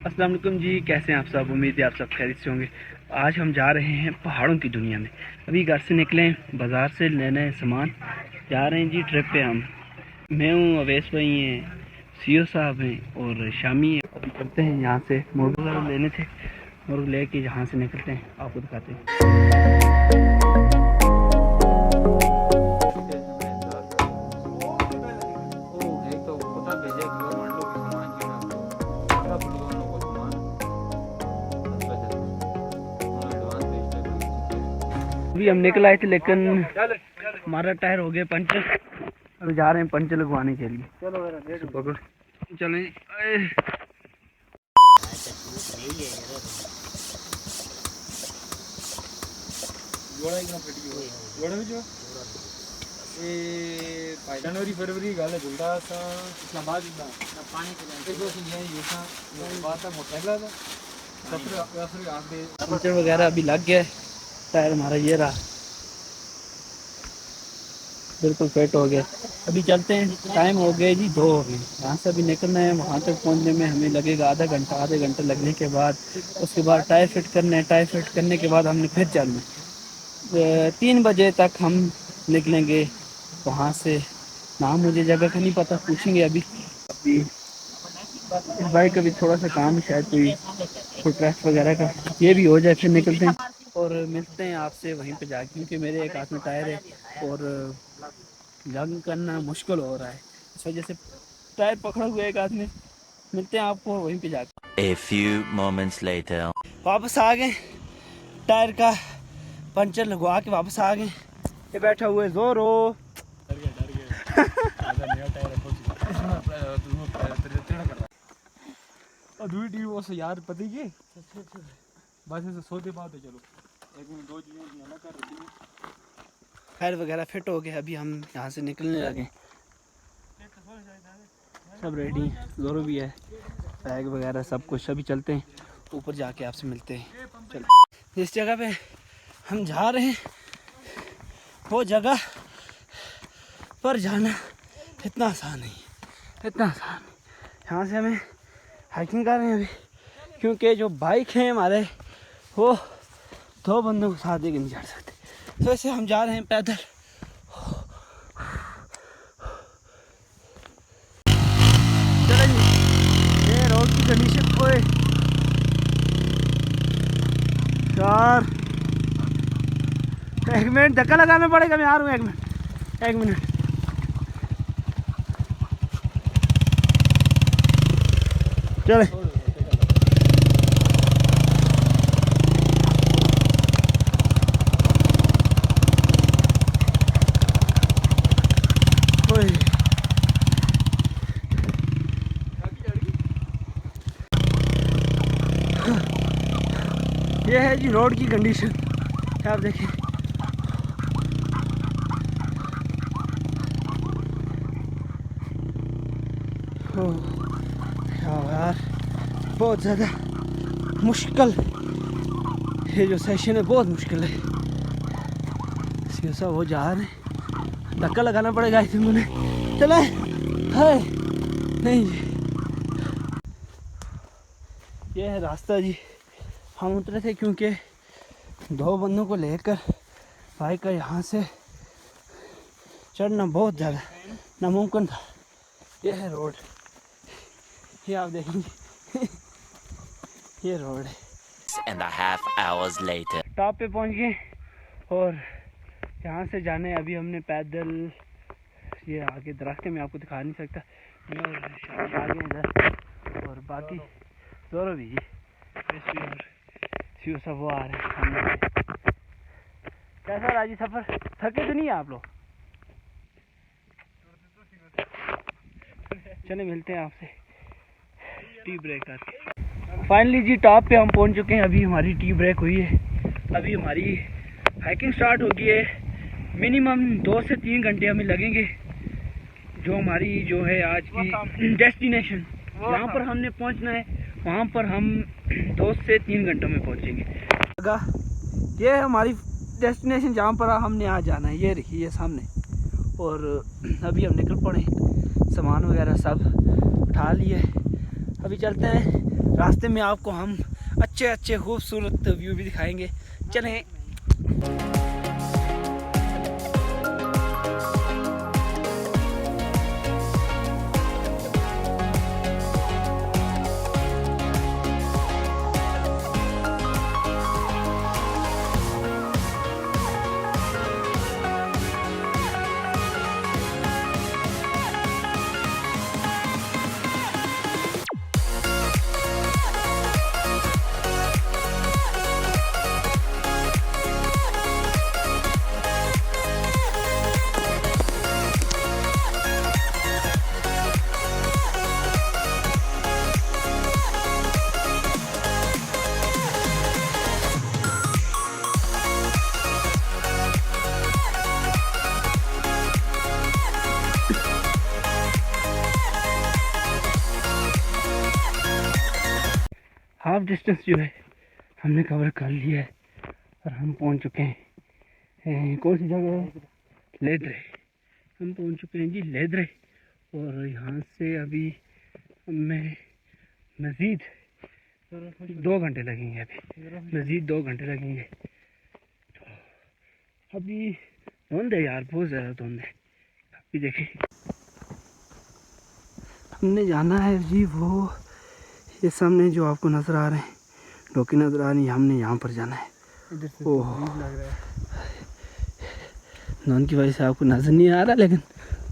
अस्सलाम वालेकुम जी, कैसे हैं आप सब। उम्मीद है आप सब खैरियत से होंगे। आज हम जा रहे हैं पहाड़ों की दुनिया में। अभी घर से निकले हैं, बाज़ार से लेने सामान, जा रहे हैं जी ट्रिप पे। हम मैं हूँ, अवैस भाई हैं, सीओ साहब हैं और शामी हैं। अभी चलते हैं यहाँ से, मुर्ग वगैरह लेने थे, मुर्ग लेके यहाँ से निकलते हैं, आपको दिखाते हैं। अभी हम निकल आए थे लेकिन हमारा टायर हो गया पंचर। अभी जा रहे हैं पंचर लगवाने के लिए। चलो पकड़ चलें। जनवरी फरवरी गल जुलदा सा इस्लामाबाद दा पानी के दो से ये सा बात है मोटरसाइकिल दा पंचर वगैरह अभी लग गया है। टायर हमारा ये रहा, बिल्कुल फिट हो गया। अभी चलते हैं, टाइम हो गया जी 2 हो गए। यहाँ से अभी निकलना है, वहाँ तक पहुँचने में हमें लगेगा आधे घंटे लगने के बाद उसके बाद टायर फिट करने हैं। टायर फिट करने के बाद हमने फिर चलना है। 3 बजे तक हम निकलेंगे वहाँ से। नाम मुझे जगह का नहीं पता, पूछेंगे अभी। इस बाइक का भी थोड़ा सा काम है, शायद कोई फुटरेस्ट वगैरह का, ये भी हो जाए फिर निकलते हैं और मिलते हैं आपसे वहीं पे जाके, क्योंकि मेरे एक हाथ में टायर है और जंग करना मुश्किल हो रहा है, इस वजह से टायर पकड़ा हुआ है एक हाथ में। मिलते हैं आपको वहीं पे जाके। A few moments later. वापस आ गए, टायर का पंचर लगवा के वापस आ गए। ये बैठा हुआ है जोरो। यार पति के बस ऐसे सोते बात है। चलो एक मिनट दो चीजें अलग कर रही है। टायर वगैरह फिट हो गए, अभी हम यहाँ से निकलने लगे। सब रेडी हैं, जोरो भी है, बैग वगैरह सब कुछ। अभी चलते हैं ऊपर, जाके आपसे मिलते हैं। चलो, जिस जगह पे हम जा रहे हैं वो जगह पर जाना इतना आसान नहीं है, इतना आसान नहीं। यहाँ से हमें हाइकिंग कर रहे हैं अभी, क्योंकि जो बाइक है हमारे वो 2 बंदों को साथ लेके नहीं चढ़ सकते, तो ऐसे हम जा रहे हैं पैदल। ये रोड की कंडीशन कोई यार, 1 मिनट धक्का लगाना पड़ेगा। मैं आ रहा हूँ, 1 मिनट। चले ये है जी रोड की कंडीशन, आप देखें। यार बहुत ज़्यादा मुश्किल, ये जो सेशन है बहुत मुश्किल है। वो जा रहे हैं, धक्का लगाना पड़ेगा ऐसे मुझे। चले है नहीं जी, ये है रास्ता जी। हम उतरे थे क्योंकि 2 बंदों को लेकर बाइक का यहाँ से चढ़ना बहुत ज़्यादा नामुमकिन था। ये है रोड, ये आप देखेंगे ये रोड है। 6.5 hours later. टॉप पे पहुँच गए और यहाँ से जाने अभी हमने पैदल, ये आगे दरख्त में आपको दिखा नहीं सकता, मैं और शाम आ गए इधर, और बाकी जोरों भी और सीओ सब वो आ रहे हैं। कैसा रहा जी सफ़र? थके तो नहीं है आप लोग? चले मिलते हैं आपसे टी ब्रेक करके। फाइनली जी टॉप पे हम पहुंच चुके हैं। अभी हमारी टी ब्रेक हुई है, अभी हमारी हाइकिंग स्टार्ट हो गई है। मिनिमम 2 से 3 घंटे हमें लगेंगे, जो हमारी जो है आज की डेस्टिनेशन, जहाँ पर हमने पहुंचना है वहाँ पर हम 2 से 3 घंटों में पहुँचेंगे। ये है हमारी डेस्टिनेशन जहाँ पर हमने आज जाना है, ये देखिए ये सामने। और अभी हम निकल पड़े, सामान वगैरह सब उठा लिए, अभी चलते हैं। रास्ते में आपको हम अच्छे अच्छे खूबसूरत व्यू भी दिखाएंगे। चलें। हाफ डिस्टेंस जो है हमने कवर कर लिया है और हम पहुंच चुके हैं कौन सी जगह है? लेदरे। हम पहुंच चुके हैं जी लेदरे। और यहाँ से अभी हमें मज़ीद 2 घंटे लगेंगे। अभी मज़ीद 2 घंटे लगेंगे। तो अभी धुंध है यार, बहुत ज़्यादा धुंध है। अभी देखें हमने जाना है जी वो ये सामने जो आपको नज़र आ रहे हैं डोकी नज़र आ रही है, हमने यहाँ पर जाना है। ओह लग रहा है धुंध की वजह से आपको नज़र नहीं आ रहा, लेकिन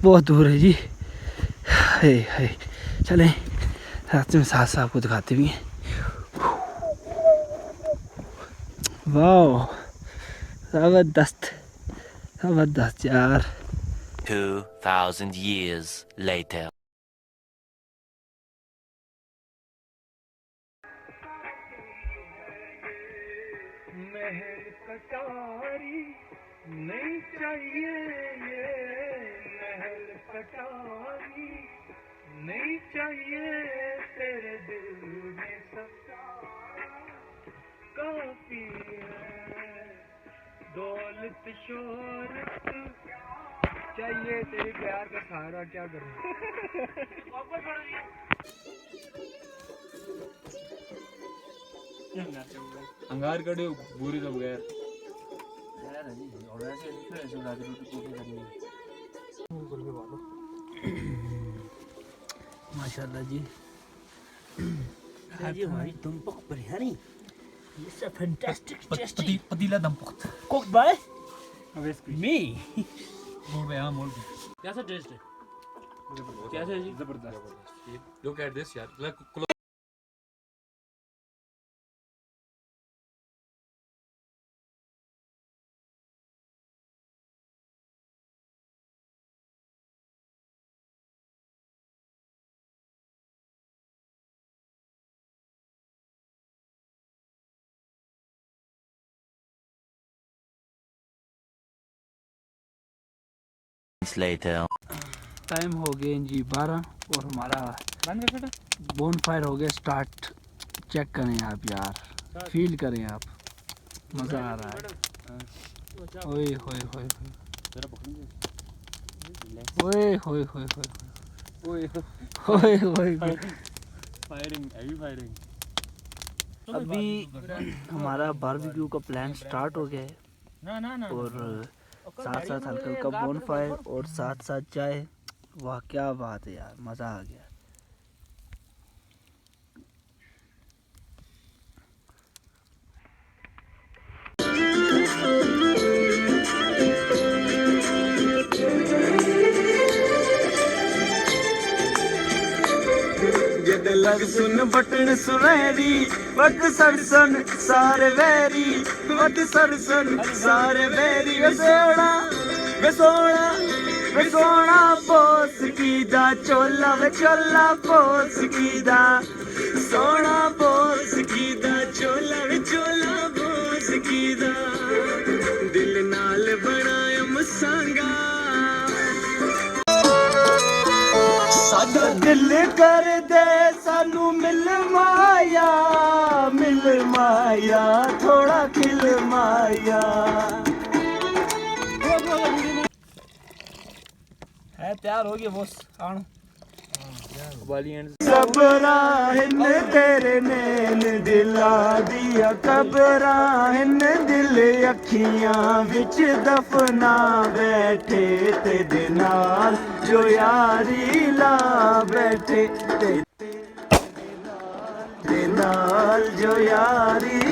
बहुत दूर है जी। है चलें रास्ते में साथ साथ आपको दिखाते भी हैं। वाह ज़बरदस्त ज़बरदस्त यार। 2000 years later. महल कटारी नहीं चाहिए ये, महल कटारी नहीं चाहिए, तेरे दिल में सब काफी है। दौलत शोहरत चाहिए, तेरे प्यार का सहारा क्या करूं। अंगार कड़े बुरी तो बगैर माशाल्लाह जी। जी हमारी दम पक biryani. It's a fantastic tasty. पतीला दम पुख्त Cooked by me. मोड़ पे मोड़ पे कैसा टेस्ट है? कैसा है जी? जबरदस्त। लुक एट दिस यार। Later. टाइम हो गए जी 12 और हमारा बोन फायर हो गया स्टार्ट। चेक करें आप यार, फील करें आप, मज़ा आ रहा है। ओए होए होए ओए होए होए होए ओए होए होए। अभी हमारा बारबेक्यू का प्लान स्टार्ट हो गया है और साथ साथ हल्का हल्का बोन फायर और साथ साथ चाय। वाह क्या बात है यार, मज़ा आ गया। लग सुन बटन सुनहरी वट सरसन सारे वैरी, वट सरसन सारे वैरी। वे सोना पोस की दा चोला, वे चोला पोस की दा सोना पोस की दा चोला, वे चोला पोस की दा दिल नाल बनाया मसांगा। साडा दिल कर दे सानू मिल माया थोड़ा खिल माया। है तैयार हो गया बॉस, आनो इकबाली एंड सबराहन तेरे नैन दिला दिया कबराहन दिल अखियां विच दफना बैठे तेरे नाल जो यारी ला बैठे ते नाल जो यारी